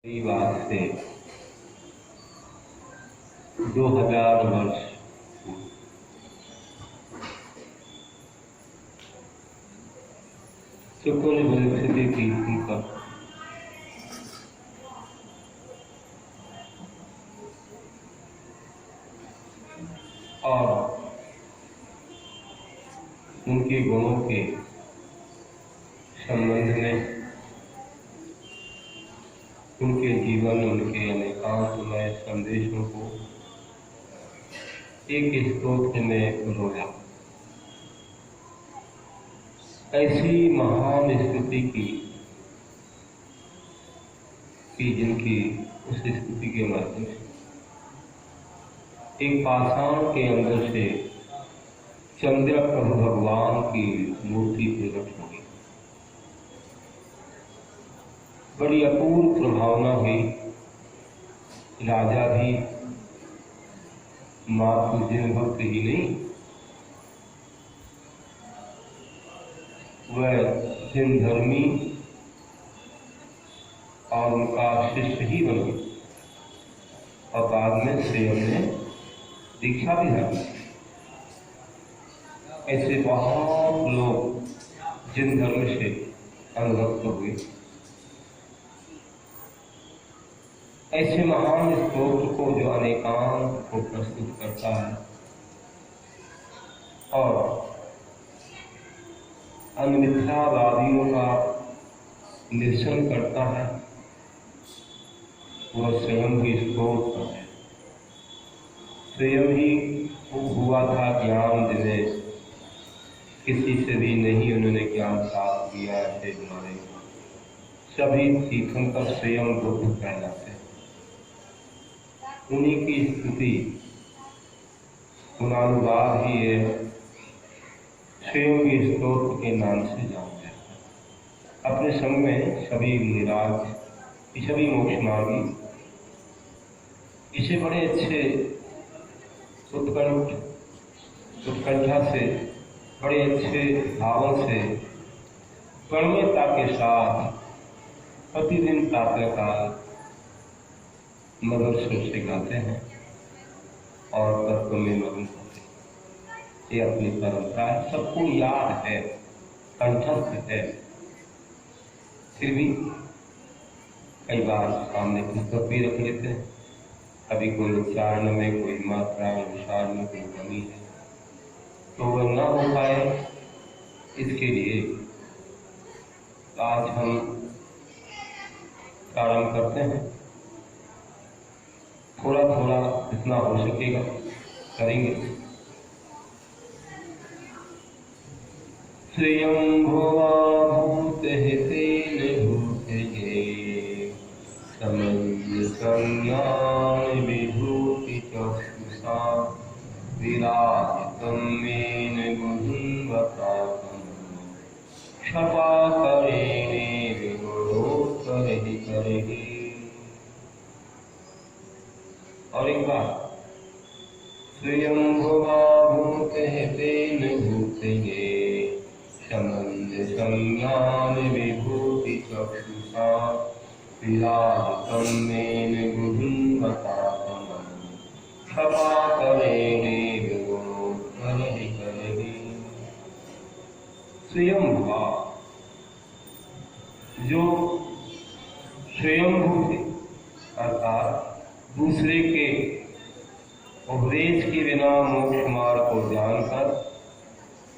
आज से 2000 वर्ष शुक्ल बृहस्पति तीर्थी पर और उनके गुणों के संबंध में उनके जीवन, उनके अनेकांतमय संदेशों को एक स्तोत्र में रोया। ऐसी महान स्थिति की जिनकी उस स्थिति के माध्यम से एक पाषाण के अंदर से चंद्र प्रभु भगवान की मूर्ति प्रकट हुई। बड़ी अपूर्व प्रभावना हुई। राजा भी मात्र जिन भक्त ही नहीं, वह जिन धर्मी और उनका शिष्य ही बन गए और बाद में स्वयं ने दीक्षा भी धारण की। ऐसे बहुत लोग जिन धर्म से अनुरक्त हुए। ऐसे महान स्तोत्र को जो अनेकांत को प्रस्तुत करता है और अन्मिथ्यावादियों का निरसन करता है, वह स्वयं ही स्तोत्र है। स्वयं ही हुआ था ज्ञान जिन्हें किसी से भी नहीं उन्होंने ज्ञान प्राप्त किया है। हमारे सभी तीर्थंकर स्वयं बुद्ध कहलाते हैं। उन्हीं की स्तुति गुणानुवाद ही है स्वयं के स्तोत्र के नाम से जानते हैं। अपने संग में सभी मुनिराज, सभी मोक्ष मार्गी इसे बड़े अच्छे उत्कंठा से, बड़े अच्छे भावों से, कर्मता के साथ प्रतिदिन प्रातःकाल मधुर सुर से गाते हैं और तत्व में मग्न होते हैं। ये अपनी परंपरा है, सबको याद है, कंठस्थ है। फिर भी कई बार सामने पुस्तक भी रख लेते हैं। कभी कोई उच्चारण में, कोई मात्रा अनुसार में कोई कमी है तो वह न हो पाए, इसके लिए आज हम प्रारंभ करते हैं। थोड़ा थोड़ा जितना हो सकेगा करेंगे। स्वयंभुवा भूत हितेन भूतये समन्य संज्ञान विभूति चक्षुषा विराजितं मेन गुणवताकं क्षपाकरेणे विगुणोत्तरहि करहि। और एक बार स्वयंभुवा भूत हितेन भूतये समन्य संज्ञान विभूति चक्षुषा विराजितं मेन गुणवताकं क्षपाकरेणे विगुणोत्तरहि करहि। स्वयंभुवा, जो स्वयंभू थे अर्थात दूसरे के उपदेश के बिना मोक्ष मार्ग को जानकर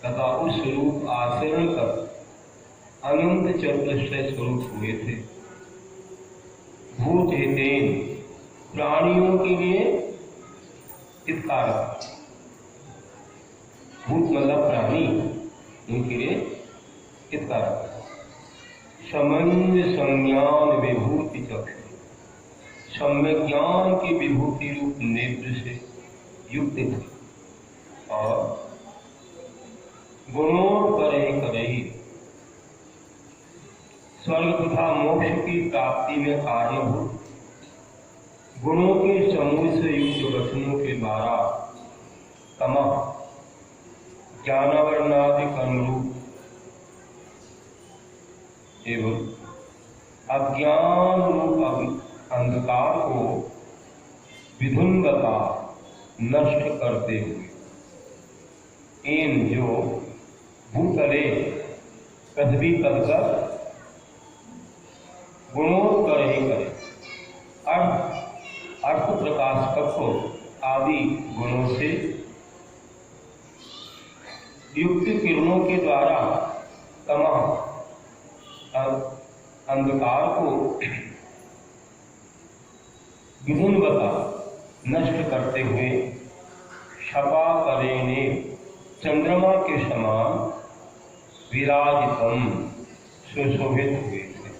तथा उस रूप आचरण कर अनंत चतुष्टय स्वरूप हुए थे। भूत हितेन, प्राणियों के लिए हितकारक। भूत मतलब प्राणी, उनके लिए हितकारक। समन्य संज्ञान विभूति चक्षु, सम्यक ज्ञान की विभूति रूप नेत्र से युक्त थे और गुणोत्तरहि करहि, स्वर्ग तथा मोक्ष की प्राप्ति में कारणभूत गुणों के समूह से युक्त वचनों के द्वारा तमः ज्ञानावरणादि कर्मरूप एवं अज्ञान रूप अंधकार को विधुन्वता नष्ट करते हुए इन जो भूतले पृथ्वी तलकर गुणोत्तर ही करे अर्थ प्रकाश तत्व आदि गुणों से युक्त किरणों के द्वारा तमाम अंधकार को विधुन्वता नष्ट करते हुए क्षपा करेने चंद्रमा के समान विराजितम सुशोभित हुए थे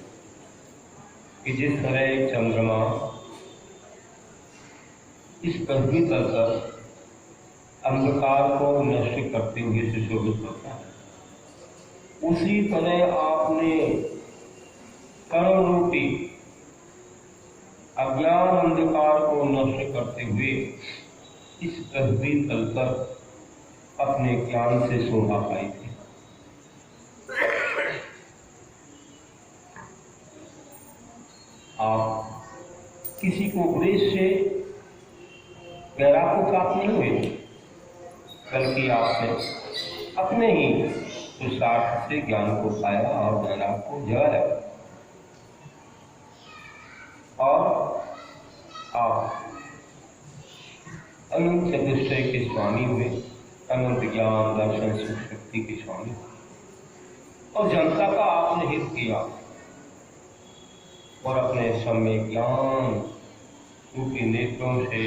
कि जिस तरह चंद्रमा इस पृथ्वी तल पर अंधकार को नष्ट करते हुए सुशोभित होता है, उसी तरह आपने कर्म रूपी अज्ञान अंधकार को नष्ट करते हुए इस पृथ्वी तल पर अपने ज्ञान से शोभा पाई थी। आप किसी को उपदेश से वैराग को प्राप्त नहीं हुए, बल्कि आपने अपने ही पुरुषार्थ से ज्ञान को पाया और वैराग को जगाया और आप अनंत चतुष्टय के स्वामी हुए, अनंत ज्ञान दर्शन सुख शक्ति के स्वामी और जनता का आपने हित किया और अपने समय ज्ञान रूपी नेत्रों से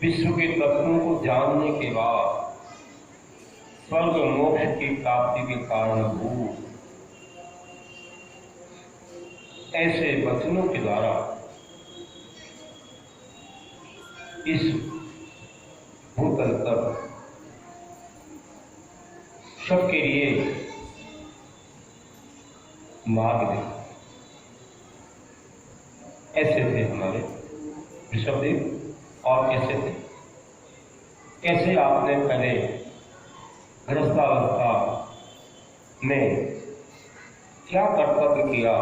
विश्व के तत्वों को जानने के बाद स्वर्ग मोक्ष की प्राप्ति के कारणभूत ऐसे वचनों के द्वारा इस भूतल पर सबके लिए मार्ग दे। ऐसे थे हमारे ऋषभदेव और कैसे थे, कैसे आपने पहले गृहस्थावस्था में क्या कर्तव्य किया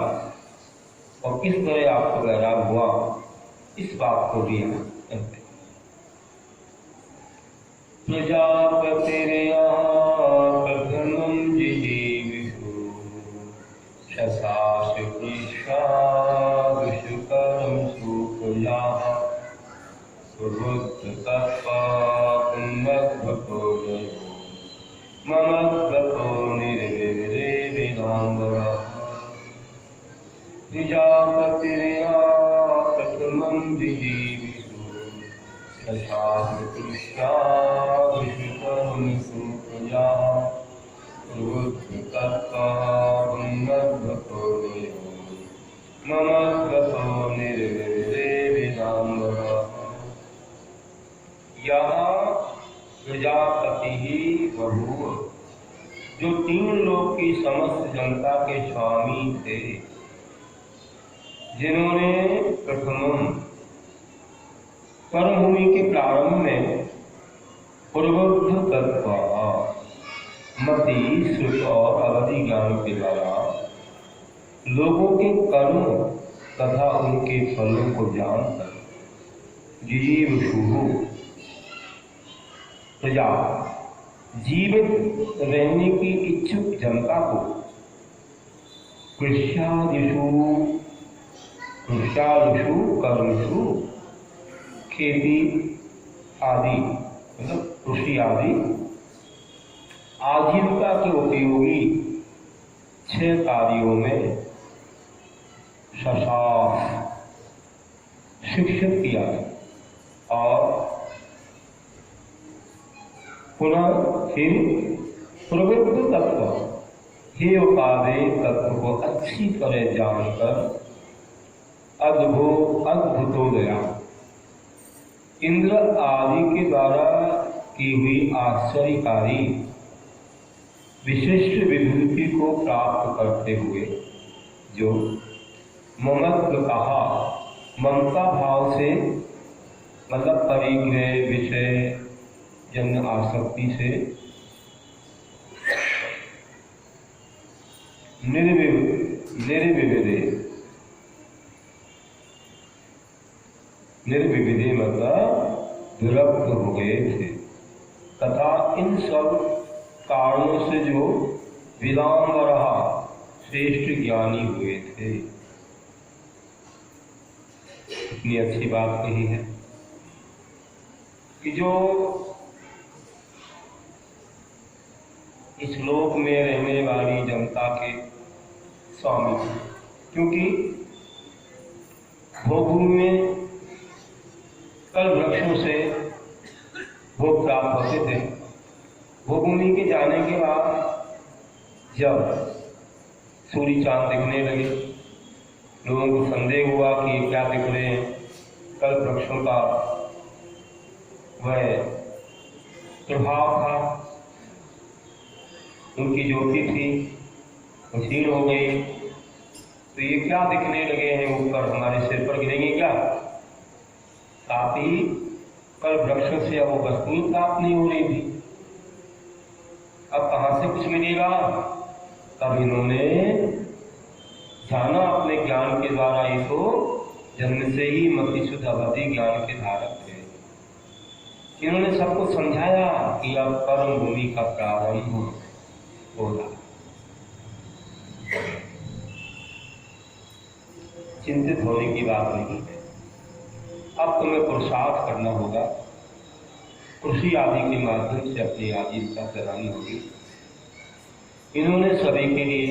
और किस तरह आपको वैराग हुआ, इस बात को भी हम कहते हैं। प्रजापतिर्या प्रथमं जिजीविषु शशासु कृष्णाविषु कर्मसु प्रजाः सुहृत्तत्त्वा पुण्यभतो ममद्भतो निर्विरे वेदांगः प्रजापतिर्या प्रथमं जिजीविषु शशासु कृष्णाविषु कर्मसु प्रजाः सुहृत्तत्त्वा पुण्यभतो ममद्भतो निर्विरे वेदांगः। यहाँ प्रजापति ही बभूव, जो तीन लोक की समस्त जनता के स्वामी थे, जिन्होंने प्रथम कर्मभूमि के प्रारंभ में पूर्वोक्त तत्व मति श्रुत और अवधि ज्ञान के द्वारा लोगों के कर्म तथा उनके फलों को जानकर जीवशुभु प्रजा जीवित रहने की इच्छुक जनता को कृष्यादिषु कर्मसु खेती आदि मतलब कृषि आदि आजीविका के उपयोगी 6 कार्यों में शशास शिक्षित किया और पुनः फिर प्रवृत्त तत्व हे उपादेय तत्व को अच्छी तरह जानकर अद्भुतोदया इंद्र आदि के द्वारा की हुई आश्चर्यकारी विशिष्ट विभूति को प्राप्त करते हुए जो ममत्व कहा, ममता भाव से मतलब परिग्रह विषय जन्य आसक्ति से निर्विवेदे निर्विविधि मतलब विरक्त हो गए थे तथा इन सब कारणों से जो विदाम्बरा श्रेष्ठ ज्ञानी हुए थे। इतनी अच्छी बात कही है कि जो इस लोक में रहने वाली जनता के स्वामी थे, क्योंकि भोगभूमि में कल वृक्षों से भोग प्राप्त होते थे। भोगभूमि के जाने के बाद जब सूर्य चांद दिखने लगे, लोगों को संदेह हुआ कि ये क्या दिख रहे हैं। कल वृक्षों का वह प्रभाव था, उनकी ज्योति थी क्षीण हो गई, तो ये क्या दिखने लगे हैं ऊपर, हमारे सिर पर गिरेंगे क्या। साथ ही कल वृक्षों से अब वो वस्तुएं प्राप्त नहीं हो रही थी, अब कहां से कुछ मिलेगा। तब इन्होंने जाना अपने ज्ञान के द्वारा, ये तो जन्म से ही मति शुद्ध अवधि ज्ञान के धारक थे। इन्होंने सबको समझाया कि अब कर्म भूमि का प्रारंभ होगा। चिंतित होने की बात नहीं है। अब तुम्हें पुरुषार्थ करना होगा, कृषि आदि के माध्यम से अपनी आजीविका चलानी होगी। इन्होंने सभी के लिए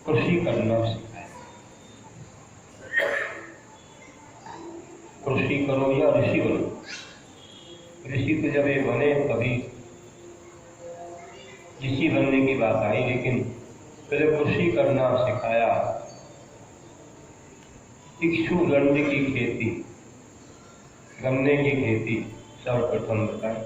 कृषि करना सिखाया। कृषि करो या ऋषि बनो। ऋषि तो जब ये बने तभी ऋषि बनने की बात आई, लेकिन पहले कृषि करना सिखाया। इक्षु गन्ने की खेती, गन्ने की खेती सर्वप्रथम बताए,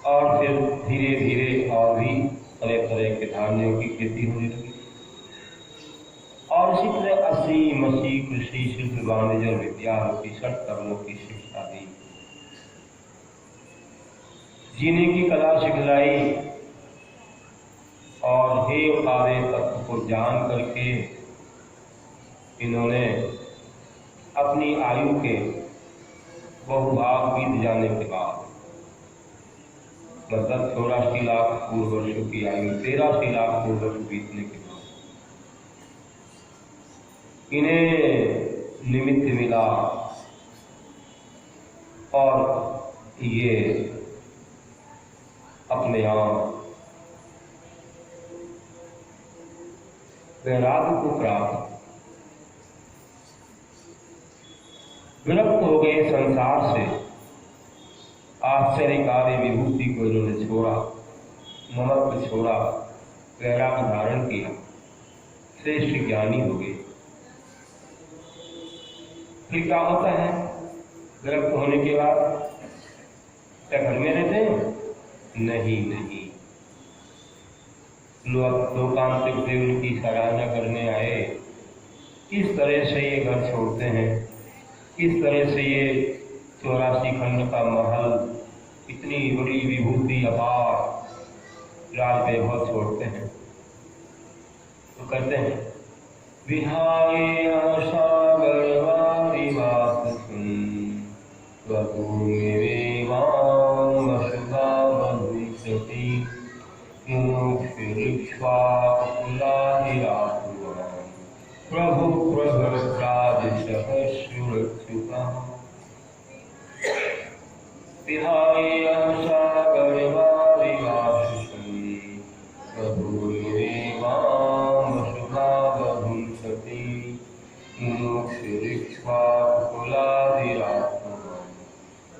और फिर धीरे धीरे और भी तरह तरह के धान्यों की खेती होने लगी। और इसी तरह अस्सी मसी कृषि शिल्प वाणिज्य विद्या रूपी षट कर्मों की शिक्षा दी। जीने की कला सिखलाई और हे कार्य तत्व को जान करके इन्होंने अपनी आयु के बहुभाग बीत जाने के बाद, मतलब 84 लाख पूर्व वर्षों की आयु 83 लाख पूर्व वर्ष बीतने के बाद इन्हें निमित्त मिला और ये अपने आप वैराग्य को प्राप्त, विरक्त हो गए संसार से। आश्चर्यकारी विभूति को इन्होंने छोड़ा, ममत्व छोड़ा, वैराग्य धारण किया, श्रेष्ठ ज्ञानी हो गए। फिर क्या होता है विरक्त होने के बाद? क्या घर में रहते हैं? नहीं, लोकांतिक देव की सराहना करने आए। किस तरह से ये घर छोड़ते हैं, किस तरह से ये 84 खंड का महल, इतनी बड़ी विभूति अपार राज वैभव छोड़ते हैं। तो कहते हैं विहाय सागर वारी बात सुन प्रभु प्रभुराज सहस्रुच्युता विहाय सागर वारी बात सुन प्रभु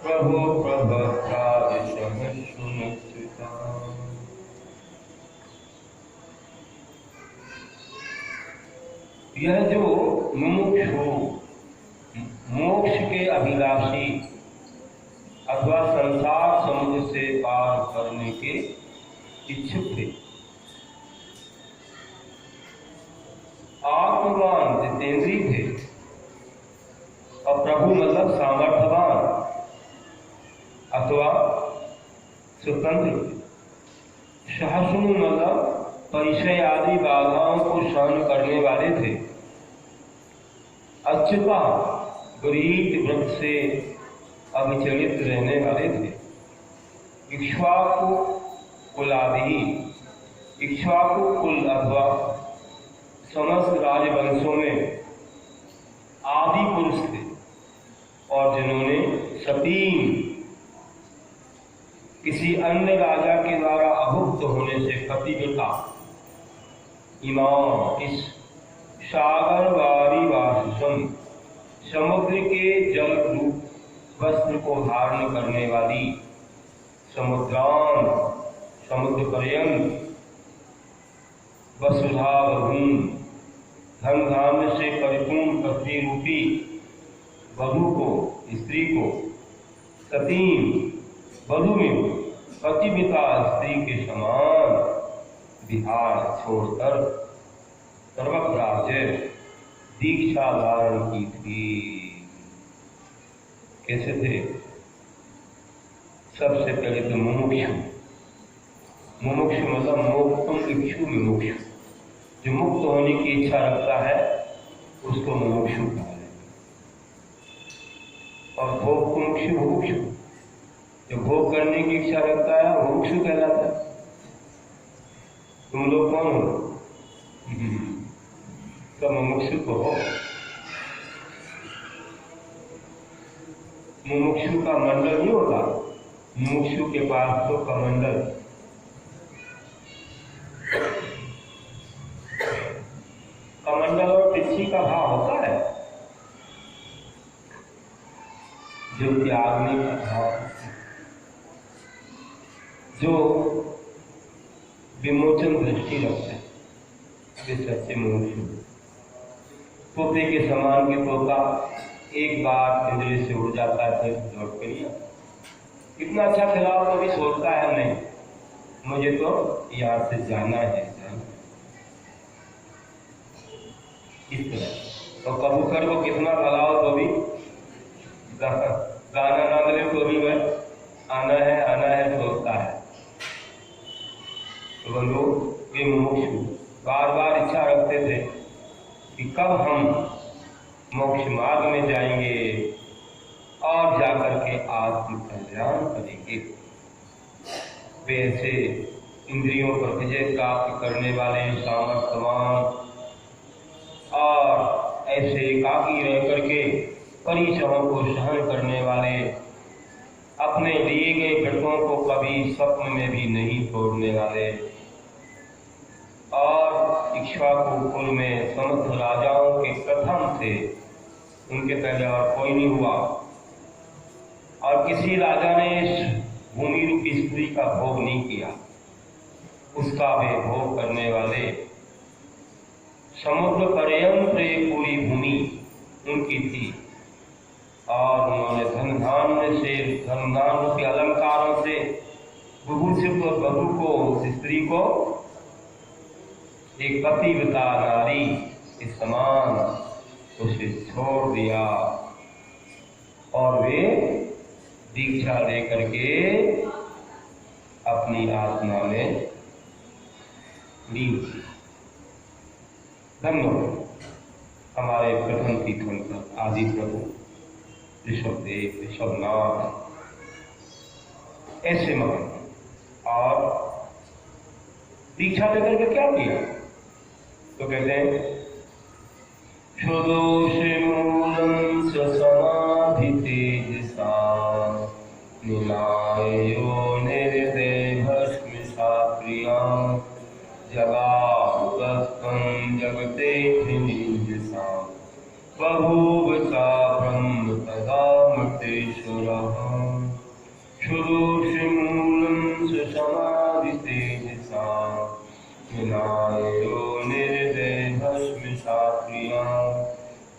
प्रभु प्रभुराज सहस्रुच्युता। यह जो मुमुक्षु, मोक्ष के अभिलाषी अथवा संसार समुद्र से पार करने के इच्छुक थे, आत्मवान जितेंद्रिय थे, और प्रभु मतलब सामर्थ्यवान अथवा स्वतंत्र। सहस्नु मतलब परिचय आदि बाधाओं को सहन करने वाले थे, अच्युता गरीब व्रत से अविचलित रहने वाले थे। इक्ष्वाकु कुलादि, इक्ष्वाकु कुल अथवा समस्त राजवंशों में आदि पुरुष थे और जिन्होंने सतीन किसी अन्य राजा के द्वारा अभुक्त होने से पतिव्रता इमाम इस सागर वारी वासुसम समुद्र के जल रूप वस्त्र को धारण करने वाली समुद्रान समुद्र पर्यंत वसुधा वधूम धन धान्य से परिपूर्ण पत्नी रूपी वधु को स्त्री को सतीन वधु में पतिव्रता स्त्री के समान विहार छोड़कर सर्वत्र राज्य दीक्षा धारण की थी। कैसे थे? सबसे पहले तो मुमुक्षु, मुमुक्षु मतलब मोक्षम इक्षु मुमुक्षु, जो मुक्त होने की इच्छा रखता है उसको मुमुक्षु कहा है। और भोग मुमुक्षु मुमुक्षु, जो भोग करने की इच्छा रखता है मुमुक्षु कहलाता है। तुम लोग कौन हो? तो मुमुक्षु को हो। मुमुक्षु का मंडल नहीं होता, मुमुक्षु के पास तो कमंडल। कमंडल और पिछी का भाव होता है, जो त्यागने का भाव, जो विमोचन दृष्टि रखते हैं, वे सच्चे मुमुक्षु। तोते के समान के तोता एक बार इंद्रिय से उड़ जाता है फिर लौट के नहीं आता। इतना अच्छा खिलाओ तो भी सोचता है नहीं, मुझे तो यहाँ से जाना है, इस तरह। तो कबूतर को कितना खिलाओ तो भी, गाना ना मिले तो भी वह आना है सोचता है। तो वो लोग वे मुमुक्षु बार बार इच्छा रखते थे कि कब हम मोक्ष मार्ग में जाएंगे और जाकर के आत्म कल्याण करेंगे। वे ऐसे इंद्रियों पर विजय प्राप्त करने वाले सामर्थ्यवान और ऐसे एकाकी रह करके परिश्रमों को सहन करने वाले, अपने लिए गए व्रतों को कभी स्वप्न में भी नहीं तोड़ने वाले, और इक्ष्वाकु कुल में समस्त राजाओं के प्रथम थे, उनके पहले और कोई नहीं हुआ। और किसी राजा ने इस भूमि रूपी स्त्री का भोग नहीं किया, उसका वे भोग करने वाले। समुद्र पर्यंत एक पूरी भूमि उनकी थी और उन्होंने धन के अलंकारों से विभूषित वधु को, स्त्री को एक पतिव्रता नारी के समान उसे छोड़ दिया और वे दीक्षा लेकर के अपनी आत्मा में लीन थी। धन्यवाद। हमारे प्रथम तीर्थंकर आदि प्रभु ऋषभदेव, ऋषभनाथ ऐसे महान, और दीक्षा लेकर के क्या किया? तो कहते हैं क्षुदोषमूलम समाधि तेजसा निलायो निर्दय भस्म सात्रिया जगातस्तं जगते निजसा बभूव सा ब्रह्म तदा मृतेश्वरः क्षुदोषमूलम समाधि तेजसा निलायो निर्दय भस्म सात्रिया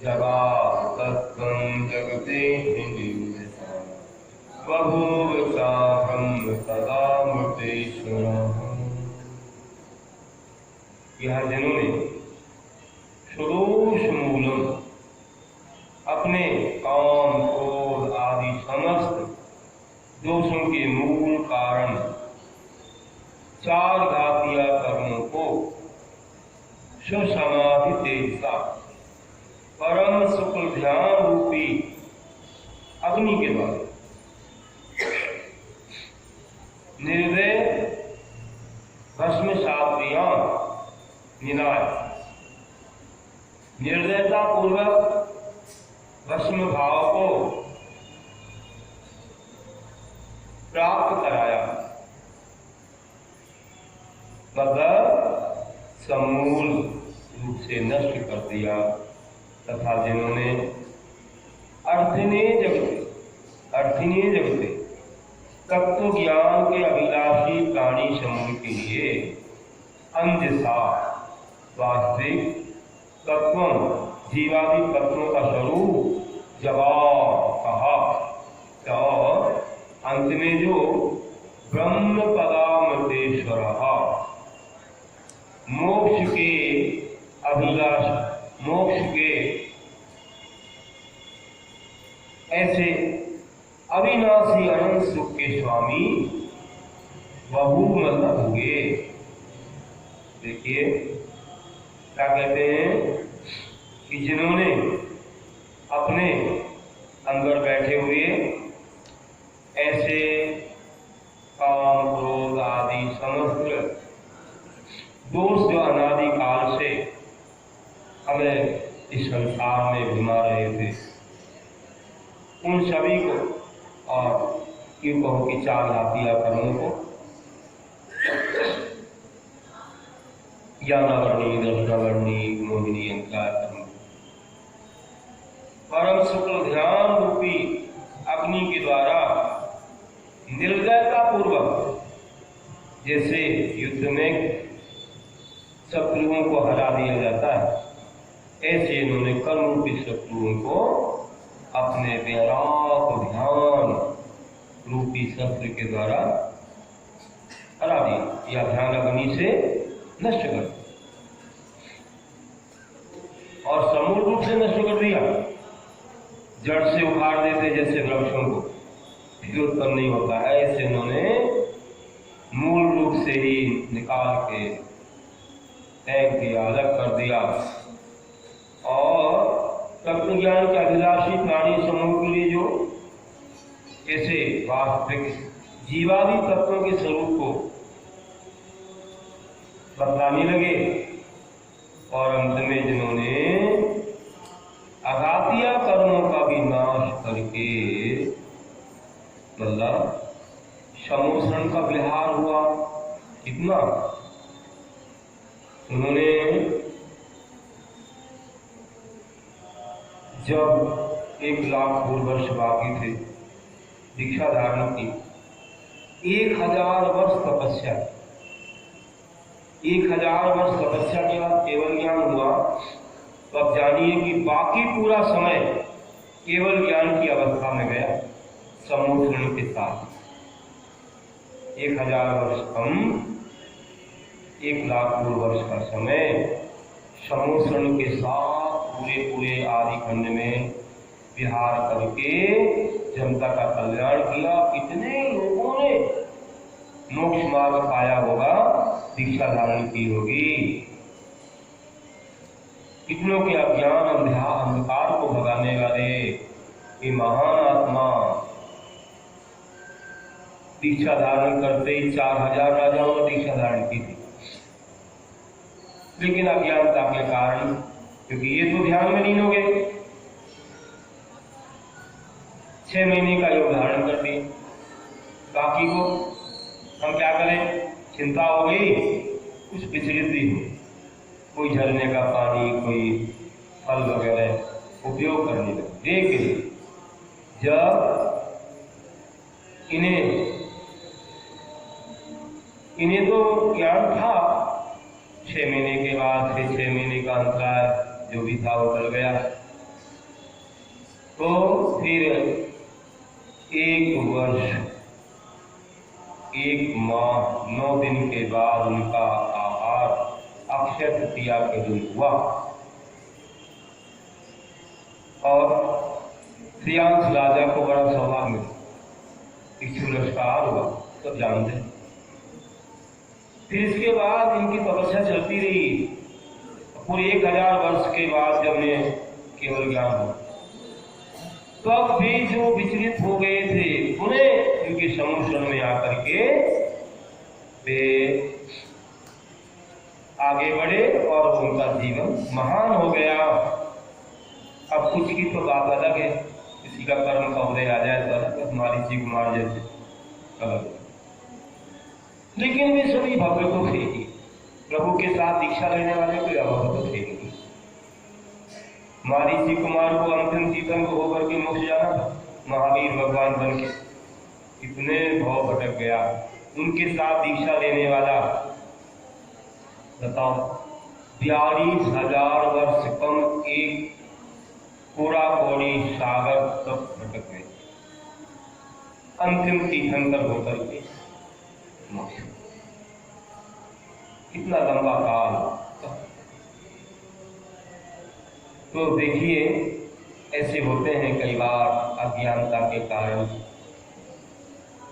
जगातस्तं जगते निजसा बभूव सा ब्रह्म तदा मृतेश्वरः। यह जिन्होंने षोडश मूलम अपने काम क्रोध आदि समस्त दोषों के मूल कारण 4 घातिया कर्मों को सुसमाधि तेजसा परम शुक्ल ध्यान रूपी अग्नि के द्वारा निर्दय भस्म सात्रियां निनाय, निर्दयता पूर्वक भस्म भाव को प्राप्त कराया, मतलब समूल रूप से नष्ट कर दिया। तथा जिन्होंने अर्थिने जगते तत्व ज्ञान के अभिलाषी प्राणी समूह के लिए अंजसा वास्तविक तत्वों जीवादि तत्वों का स्वरूप जवाब कहा, और अंत में जो ब्रह्म पदामृतेश्वर मोक्ष के अभिलाष, मोक्ष के ऐसे अविनाशी अनंत सुख के स्वामी बहुमत होंगे। देखिए क्या कहते हैं कि जिन्होंने अपने अंदर बैठे हुए ऐसे काम क्रोध आदि समस्त दोष जो अनादि काल से हमें इस संसार में घुमा रहे थे, उन सभी को और क्यों कहो कि चार लातिया कर्मों को ज्ञानावर्णी दर्शनावर्णी मोहिनी अंकार कर्म परम शुक्ल ध्यान रूपी अग्नि के द्वारा निर्दयता पूर्वक, जैसे युद्ध में शत्रुओं को हरा दिया जाता है, ऐसे इन्होंने कर्म रूपी शत्रुओं को अपने वैराग ध्यान रूपी शस्त्र के द्वारा हरा दिया या ध्यान अग्नि से नष्ट कर दिया, और समूल रूप से नष्ट कर दिया। जड़ से उखाड़ देते जैसे वृक्षों को, फिर उत्पन्न नहीं होता, ऐसे इन्होंने मूल रूप से ही निकाल के फेंक दिया, अलग कर दिया। और तत्व ज्ञान के अभिलाषी प्राणी समूह के लिए जो ऐसे वास्तविक जीवादि तत्वों के स्वरूप को बतलाने लगे, और अंत में जिन्होंने अघातिया कर्मों का भी नाश करके, मतलब समोषण का विहार हुआ, कितना उन्होंने जब 1,00,000 वर्ष बाकी थे दीक्षा धारण की, 1000 वर्ष तपस्या, 1000 वर्ष तपस्या के बाद केवल ज्ञान हुआ। तो अब जानिए कि बाकी पूरा समय केवल ज्ञान की अवस्था में गया समोषण के साथ। 1000 वर्ष कम, 1,00,000 वर्ष का समय समोषण के साथ पूरे आदि खंड में विहार करके जनता का कल्याण किया। कितने लोगों ने मोक्ष मार्ग पाया होगा, दीक्षा धारण की होगी। कितनों के अज्ञान अंधकार को भगाने वाले ये महान आत्मा दीक्षा धारण करते ही 4000 राजाओं ने दीक्षा धारण की थी, लेकिन अज्ञानता के कारण, क्योंकि ये तो ध्यान में लीन हो गए, 6 महीने का योग धारण कर दिए। बाकी को हम क्या करें, चिंता हो गई, कुछ विचलित भी हो, कोई झरने का पानी, कोई फल वगैरह उपयोग करने लगे। लेकिन जब इन्हें तो ज्ञान था, 6 महीने के बाद से 6 महीने का अंतराल जो भी था वो टल गया, तो फिर 1 वर्ष 1 माह 9 दिन के बाद उनका आहार अक्षय तृतीया के दिन हुआ, और श्रेयांश राजा को बड़ा सौभाग्य मिला, इक्षुरस्कार हुआ, सब जानते हैं। फिर इसके बाद इनकी तपस्या चलती रही। पूरे 1000 वर्ष के बाद जब ने केवल ज्ञान हो। तब भी जो विचलित हो गए थे पुनः उनके समुद्र में आकर के वे आगे बढ़े और उनका जीवन महान हो गया। अब कुछ की तो बात अलग है, किसी का कर्म का उदय आ जाए तो अलग, महर्षि कुमार जैसे अलग, लेकिन वे सभी भक्त तो थे ही। प्रभु के साथ दीक्षा लेने वाले कोई अभक्त तो थे नहीं। महर्षि कुमार को अंतिम जीवन को होकर के मोक्ष जाना था, महावीर भगवान बन के इतने भाव भटक गया। उनके साथ दीक्षा लेने वाला बताओ 42,000 वर्ष कम एक कोड़ा कौड़ी सागर तक भटक गए, अंतिम तीर्थंकर होकर के मोक्ष। कितना लंबा काल। तो देखिए ऐसे होते हैं कई बार अज्ञानता के कारण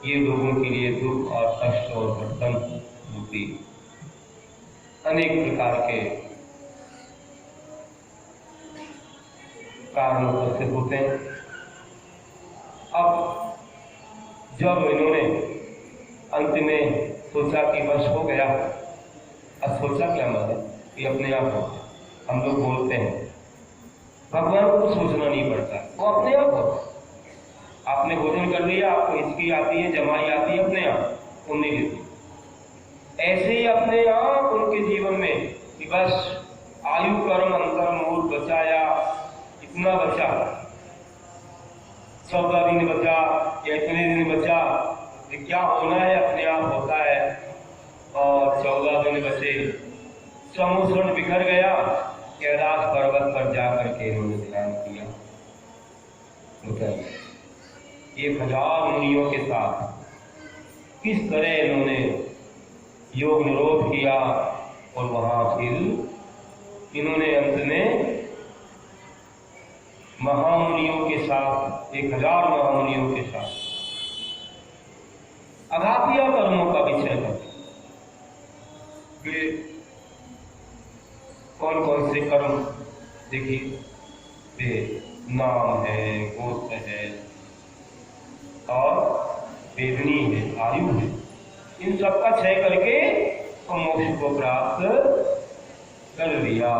ये लोगों के लिए दुख और कष्ट और बर्तन रूपी अनेक प्रकार के कारण उपस्थित होते हैं। अब जब इन्होंने अंत में सोचा कि बस हो गया, अब सोचा क्या मतलब ये अपने आप होता। हम लोग बोलते हैं भगवान को तो सोचना नहीं पड़ता, वो अपने आप होता। आपने भोजन कर लिया, आपको हिचकी आती है, जमाई आती है, अपने आप उन्हें गिरती। ऐसे ही अपने आप उनके जीवन में कि बस आयु कर्म अंतर मूल बचाया, इतना बचा, 14 दिन बचा या इतने दिन बचा, ये क्या होना है अपने आप होता है। और 14 दिन बचे, समुद्र बिखर गया, कैलाश पर्वत पर जाकर के इन्होंने ध्यान किया। 1000 मुनियों के साथ किस तरह इन्होंने योग निरोध किया और वहां फिर इन्होंने अंत में महामुनियों के साथ 1000 महामुनियों के साथ अघातिया कर्मों का विषय कर कौन कौन से कर्म देखिए, वे नाम है, गोत्र है और वेदनी है, आयु है, इन सबका क्षय करके तो मोक्ष को प्राप्त कर लिया।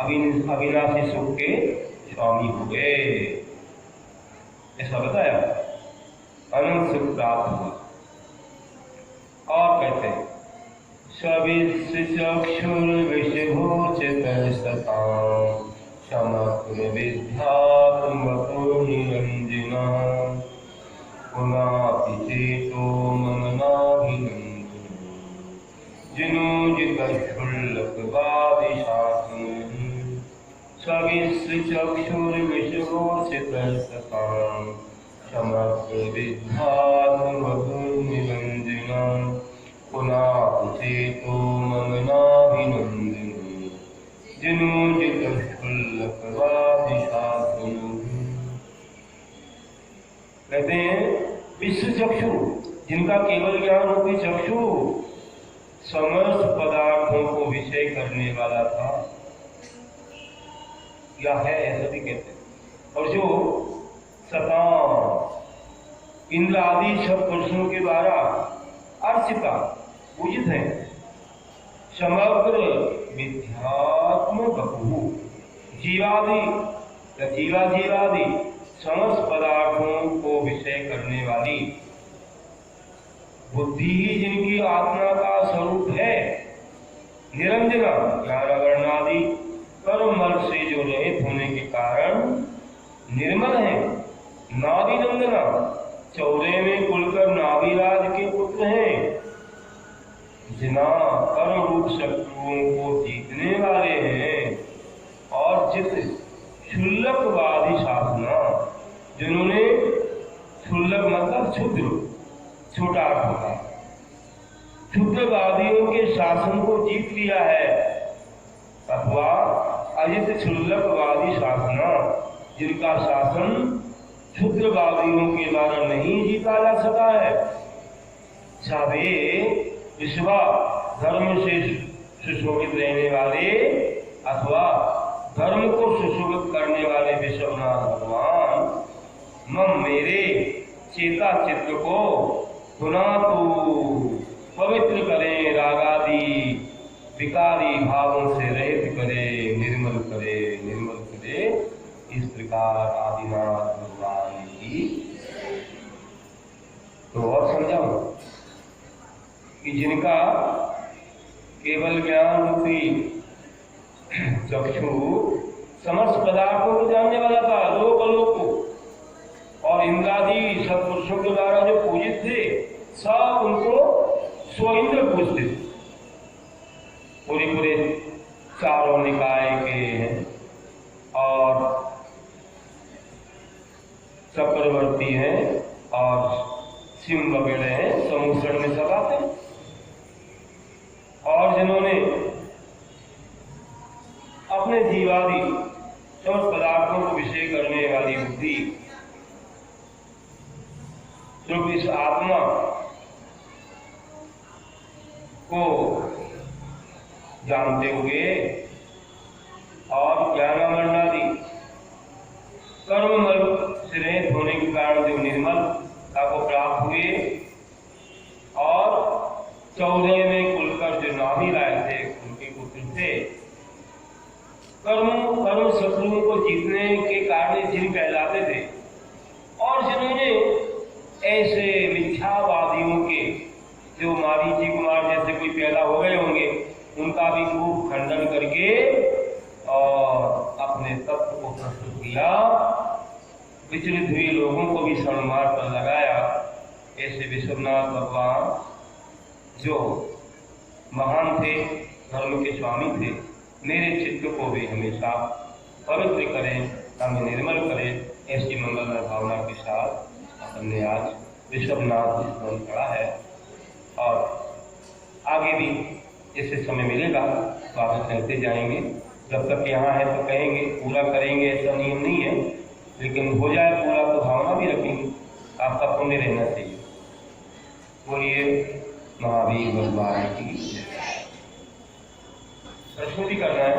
अविनाशी सुख के स्वामी हो गए, ऐसा बताया, अनंत सुख प्राप्त हुआ। और कहते हैं चक्षुर्विषभोचितसतां समग्र विद्यात्मको निरंजना पुनापि चेतो मननाभिनंदनो जिनोजितशुल्लकवादिशासनं चक्षुर्विषभोचितसतां समग्र विद्यात्मको निरंजना पुनाचेतो मननाभिनंदनो जिनोजितशुल्लकवादिशासनं। कहते हैं विश्व चक्षु, जिनका केवल ज्ञान रूपी चक्षु समस्त पदार्थों को विषय करने वाला था या है, ऐसा भी कहते हैं। और जो सतां इंद्र आदि सब पुरुषों के द्वारा अर्चिता पूजित है, समग्र विद्यात्म बहू जीवादि समस्त पदार्थों को विषय करने वाली बुद्धि ही जिनकी आत्मा का स्वरूप है, निरंजना ज्ञानावरणादि कर्ममल से जो रहित होने के कारण निर्मल है, नाभिनंदना 14वें कुलकर नाभिराज के पुत्र हैं, जिना कर्म रूप शत्रुओं को जीतने वाले हैं, और जित क्षुल्लकवादी शासना, जिन्होंने क्षुल्लक मतलब क्षुद्र, छोटा अर्थ होता है, क्षुद्रवादियों के शासन को जीत लिया है, अथवा अजित क्षुल्लकवादी शासना, जिनका शासन क्षुद्रवादियों के द्वारा नहीं जीता जा सका है। चाहे विश्वा धर्म से सुशोभित रहने वाले अथवा धर्म को सुशोभित करने वाले विश्वनाथ भगवान मम मेरे चेता चित्त को पुनः तू पवित्र करें, रागादि विकारी भावों से रहित करे, निर्मल करे। इस प्रकार आदिनाथ भगवान की। तो और समझाऊं कि जिनका केवल ज्ञान रूपी चक्षु समस्त पदार्थों को जानने वाला था, लोक अलोक को, और इंद्रादि सत्पुरुषों के द्वारा जो पूजित थे सब उनको स्वइंद्र पूजते थे। पूरे चारों निकाय के हैं और चक्रवर्ती हैं और सिंह वगैरह हैं, समुद्र में सब आते हैं। और जिन्होंने अपने जीवादि समस्त पदार्थों को विषय करने वाली बुद्धि जो इस आत्मा को जानते हुए और ज्ञानामरणादि कर्ममल से रहित होने के कारण जो निर्मलता को प्राप्त हुए और 14वें कुलकर जो नाभि लाए थे उनके पुत्र थे, कर्म शत्रुओं को जीतने के कारण जिन कहलाते थे। और जिन्होंने ऐसे मिथ्यावादियों के जो मारीची कुमार जैसे कोई पैदा हो गए होंगे उनका भी खूब खंडन करके और अपने तत्व को प्रस्तुत किया, विचलित हुए लोगों को भी शरणमार पर लगाया। ऐसे विश्वनाथ भगवान जो महान थे, धर्म के स्वामी थे, मेरे चित्त को भी हमेशा पवित्र करें, हमें निर्मल करें। ऐसी मंगलमय भावना के साथ अपन ने आज विश्वनाथ स्मरण पढ़ा है और आगे भी जैसे समय मिलेगा तो आगे कहते जाएंगे। जब तक यहाँ है तो कहेंगे, पूरा करेंगे ऐसा नियम नहीं है, लेकिन हो जाए पूरा तो भावना भी रखेंगे। आपका पुण्य रहना चाहिए। बोलिए महावीर भगवान की। प्रश्न भी करना है।